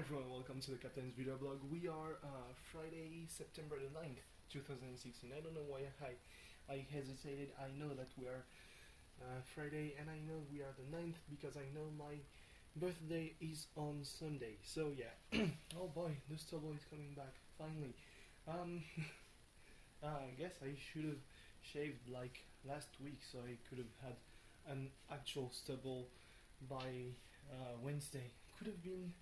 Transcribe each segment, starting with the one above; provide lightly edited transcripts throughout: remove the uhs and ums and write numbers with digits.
everyone, welcome to the Captain's videoblog. We are Friday, September the 9th, 2016. I don't know why I hesitated. I know that we are Friday and I know we are the 9th because I know my birthday is on Sunday. So yeah, oh boy, the stubble is coming back, finally. Um, I guess I should have shaved like last week so I could have had an actual stubble by Wednesday. Could have been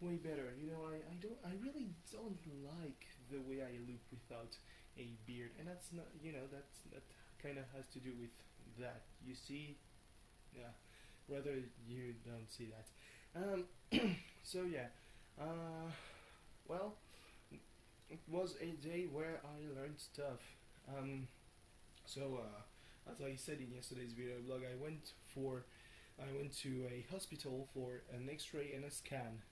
way better. I really don't like the way I look without a beard, and that's not, that kind of has to do with that. You see, yeah, rather you don't see that. So yeah, uh, well, it was a day where I learned stuff. As I said in yesterday's video blog, I went to a hospital for an X-ray and a scan.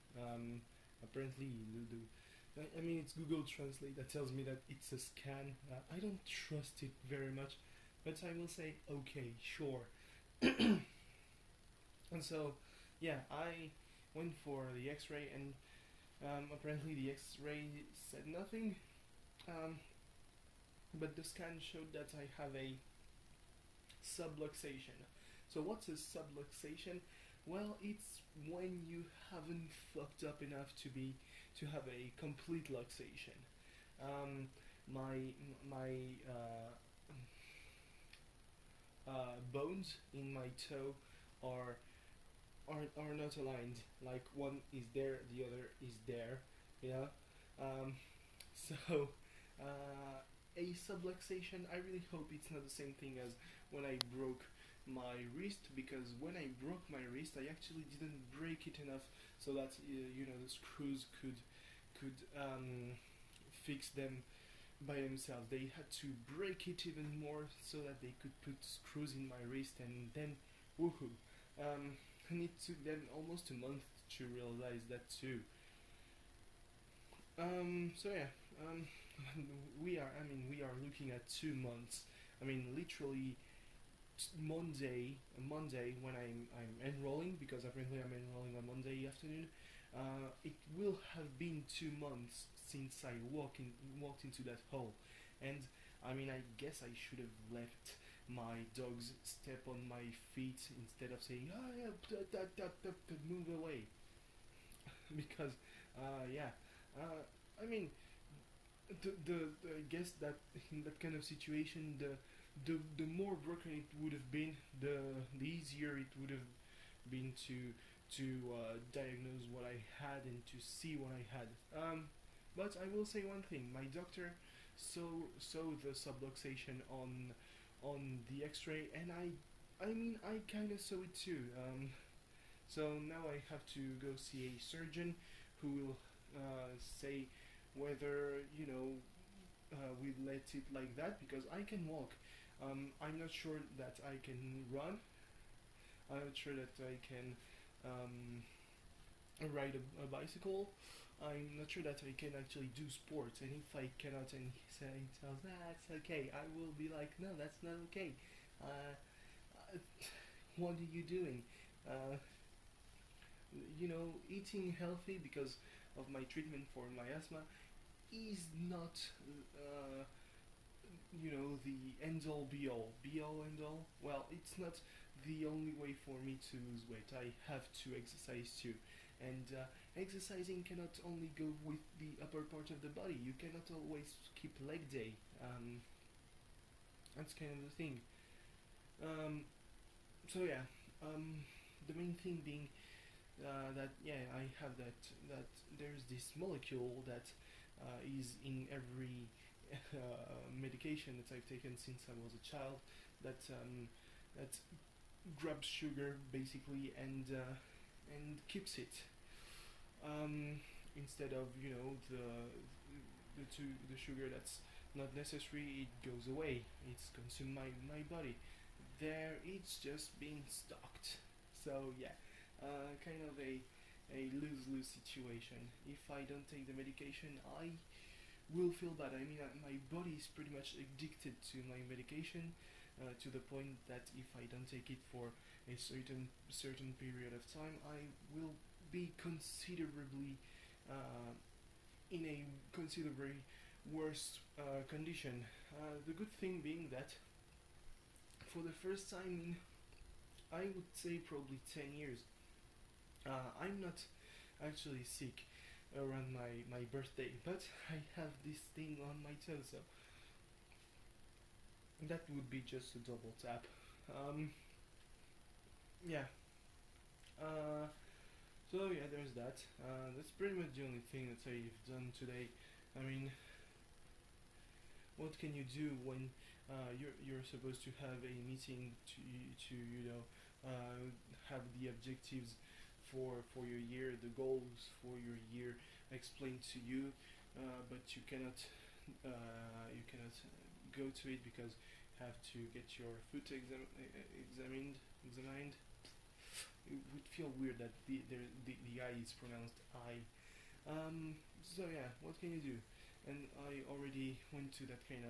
Apparently, I mean, it's Google Translate that tells me that it's a scan. I don't trust it very much, but I will say okay, sure. And so, yeah, I went for the X-ray, and apparently the X-ray said nothing. But the scan showed that I have a subluxation. So what's a subluxation? Well, it's when you haven't fucked up enough to have a complete luxation. My bones in my toe are are not aligned. Like one is there, the other is there. Yeah. Um, so a subluxation. I really hope it's not the same thing as when I broke my wrist, because when I broke my wrist I actually didn't break it enough so that the screws could fix them by themselves. They had to break it even more so that they could put screws in my wrist, and then woohoo. And it took them almost a month to realize that too. So yeah, we are looking at 2 months. I mean, literally Monday when I'm enrolling, because apparently I'm enrolling on Monday afternoon. It will have been 2 months since I walked into that hole, and I mean, I guess I should have left my dogs step on my feet instead of saying, "Oh yeah, move away," because yeah, I mean, I guess that in that kind of situation, the more broken it would have been, the easier it would have been to diagnose what I had and to see what I had. But I will say one thing: my doctor saw the subluxation on the X-ray, and I mean, I kind of saw it too. So now I have to go see a surgeon who will say whether we let it like that, because I can walk. I'm not sure that I can run. I'm not sure that I can ride a bicycle. I'm not sure that I can actually do sports. And if I cannot, and he tells that's okay, I will be like, no, that's not okay. What are you doing? Uh, Eating healthy because of my treatment for my asthma is not uh, the end all be all end all. Well, it's not the only way for me to lose weight. I have to exercise too, and exercising cannot only go with the upper part of the body. You cannot always keep leg day. That's kind of the thing. So yeah, the main thing being that yeah, I have that there's this molecule that is in every medication that I've taken since I was a child, that grabs sugar basically and keeps it, instead of the sugar that's not necessary. It goes away. It's consumed my body. There, it's just being stocked. So yeah, kind of a lose-lose situation. If I don't take the medication, I will feel bad. I mean, my body is pretty much addicted to my medication, to the point that if I don't take it for a certain period of time, I will be considerably in a considerably worse condition. The good thing being that for the first time in, I would say, probably 10 years, I'm not actually sick around my birthday, but I have this thing on my toe, so that would be just a double tap. Um, yeah. Uh, so yeah, there's that. That's pretty much the only thing that I've done today. I mean, what can you do when you're supposed to have a meeting to have the objectives for your year, the goals for your year explained to you, but you cannot go to it because you have to get your foot examined. It would feel weird that the I is pronounced I. So yeah, what can you do? And I already went to that kind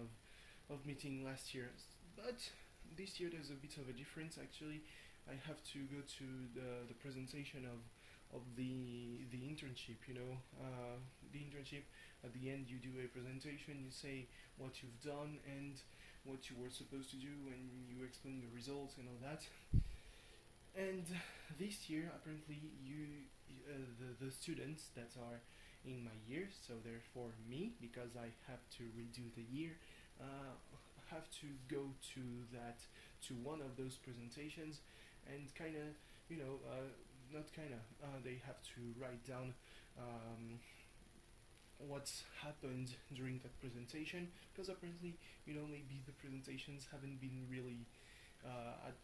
of meeting last year, but this year there's a bit of a difference actually. I have to go to the presentation of the internship. The internship. At the end, you do a presentation. You say what you've done and what you were supposed to do, and you explain the results and all that. And this year, apparently, the students that are in my year, so therefore me, because I have to redo the year, have to go to one of those presentations, and not they have to write down what's happened during that presentation, because apparently, maybe the presentations haven't been really at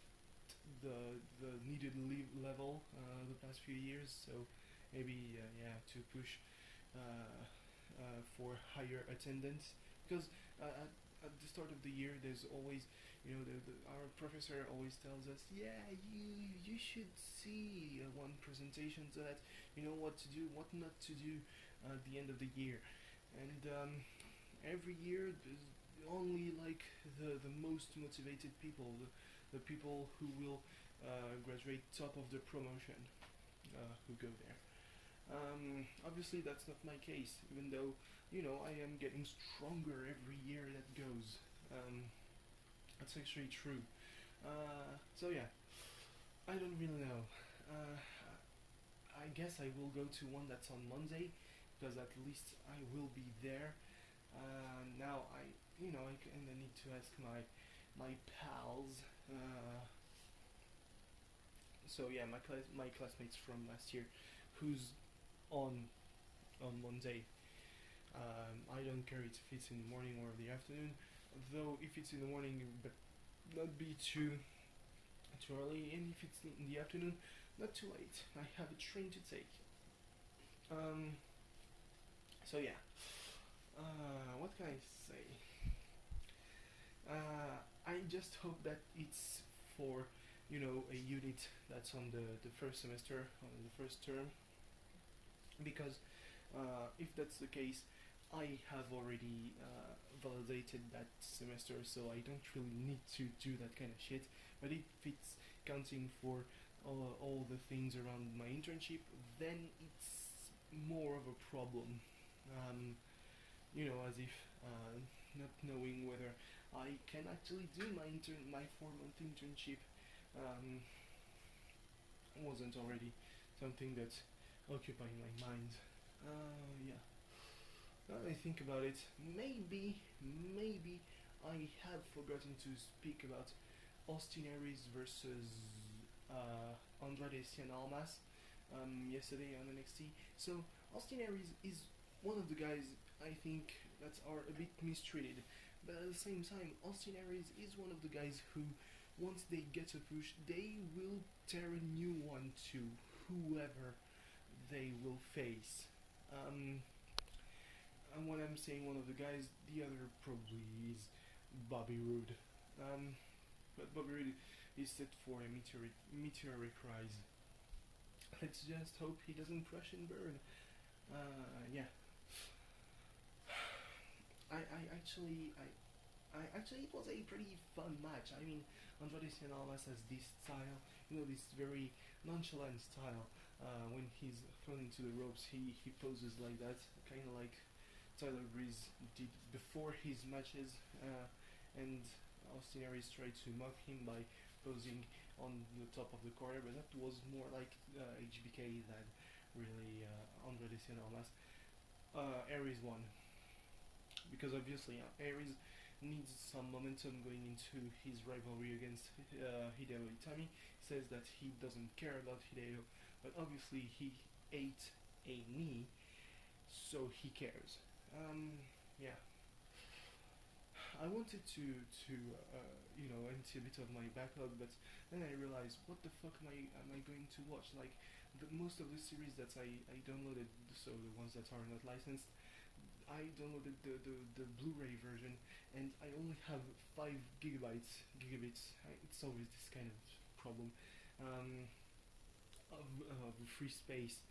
the needed level the past few years, so maybe to push for higher attendance, because at the start of the year there's always our professor always tells us, yeah, you should see one presentation so that you know what to do, what not to do at the end of the year. And every year there's only like the most motivated people, the people who will graduate top of the promotion, who go there. Obviously, that's not my case, even though I am getting stronger every year that goes. That's actually true. So yeah, I don't really know. I guess I will go to one that's on Monday, because at least I will be there. Now I kind of need to ask my pals. So yeah, my classmates from last year, who's on Monday. I don't care if it's in the morning or the afternoon. Though if it's in the morning, but not be too early, and if it's in the afternoon, not too late. I have a train to take. So yeah. What can I say? I just hope that it's for a unit that's on the first semester, on the first term, because if that's the case, I have already validated that semester, so I don't really need to do that kind of shit. But if it's counting for all the things around my internship, then it's more of a problem. As if not knowing whether I can actually do my 4 month internship wasn't already something that's occupying my mind. Yeah. Now that I think about it, maybe I have forgotten to speak about Austin Aries versus Andrade Cien Almas yesterday on NXT. So Austin Aries is one of the guys I think that are a bit mistreated, but at the same time, Austin Aries is one of the guys who, once they get a push, they will tear a new one to whoever they will face. And when I'm saying one of the guys, the other probably is Bobby Roode. But Bobby Roode is set for a meteoric rise. Let's just hope he doesn't crash and burn. Yeah. I actually, it was a pretty fun match. I mean, Andrade Cien Almas has this style, this very nonchalant style, when he's thrown into the ropes, he poses like that, kind of like Tyler Breeze did before his matches, and Austin Aries tried to mock him by posing on the top of the corner, but that was more like HBK than really Andrade Cien Almas. Aries won because obviously Aries needs some momentum going into his rivalry against Hideo Itami. Says that he doesn't care about Hideo, but obviously he ate a knee, so he cares. Yeah, I wanted to empty a bit of my backlog, but then I realized, what the fuck am I going to watch? Like, most of the series that I downloaded, so the ones that are not licensed, I downloaded the Blu-ray version, and I only have 5 gigabits. It's always this kind of problem um, of free space.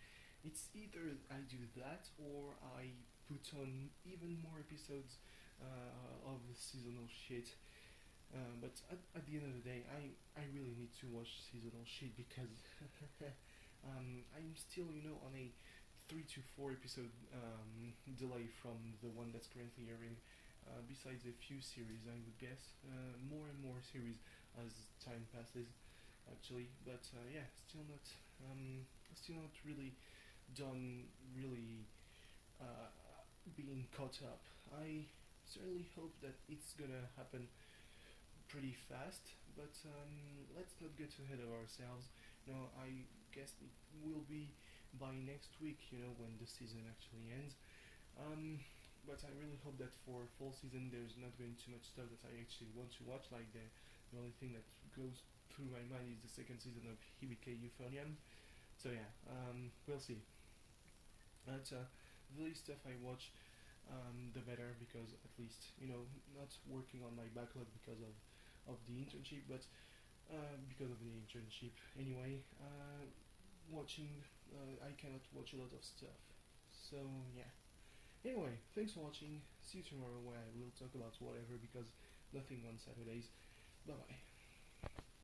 It's either I do that or I put on even more episodes of the seasonal shit. But at the end of the day, I really need to watch seasonal shit because I'm still, on a 3 to 4 episode delay from the one that's currently airing. Besides a few series, I would guess more and more series as time passes, actually. But yeah, still not really done. Really being caught up. I certainly hope that it's gonna happen pretty fast, but let's not get ahead of ourselves. I guess it will be by next week, when the season actually ends. But I really hope that for fall season there's not going too much stuff that I actually want to watch. Like the only thing that goes through my mind is the second season of Hibike Euphonium. So yeah, we'll see. But the least stuff I watch, the better, because at least not working on my backlog because of the internship, but because of the internship anyway. Watching, I cannot watch a lot of stuff. So yeah. Anyway, thanks for watching. See you tomorrow where I will talk about whatever because nothing on Saturdays. Bye bye.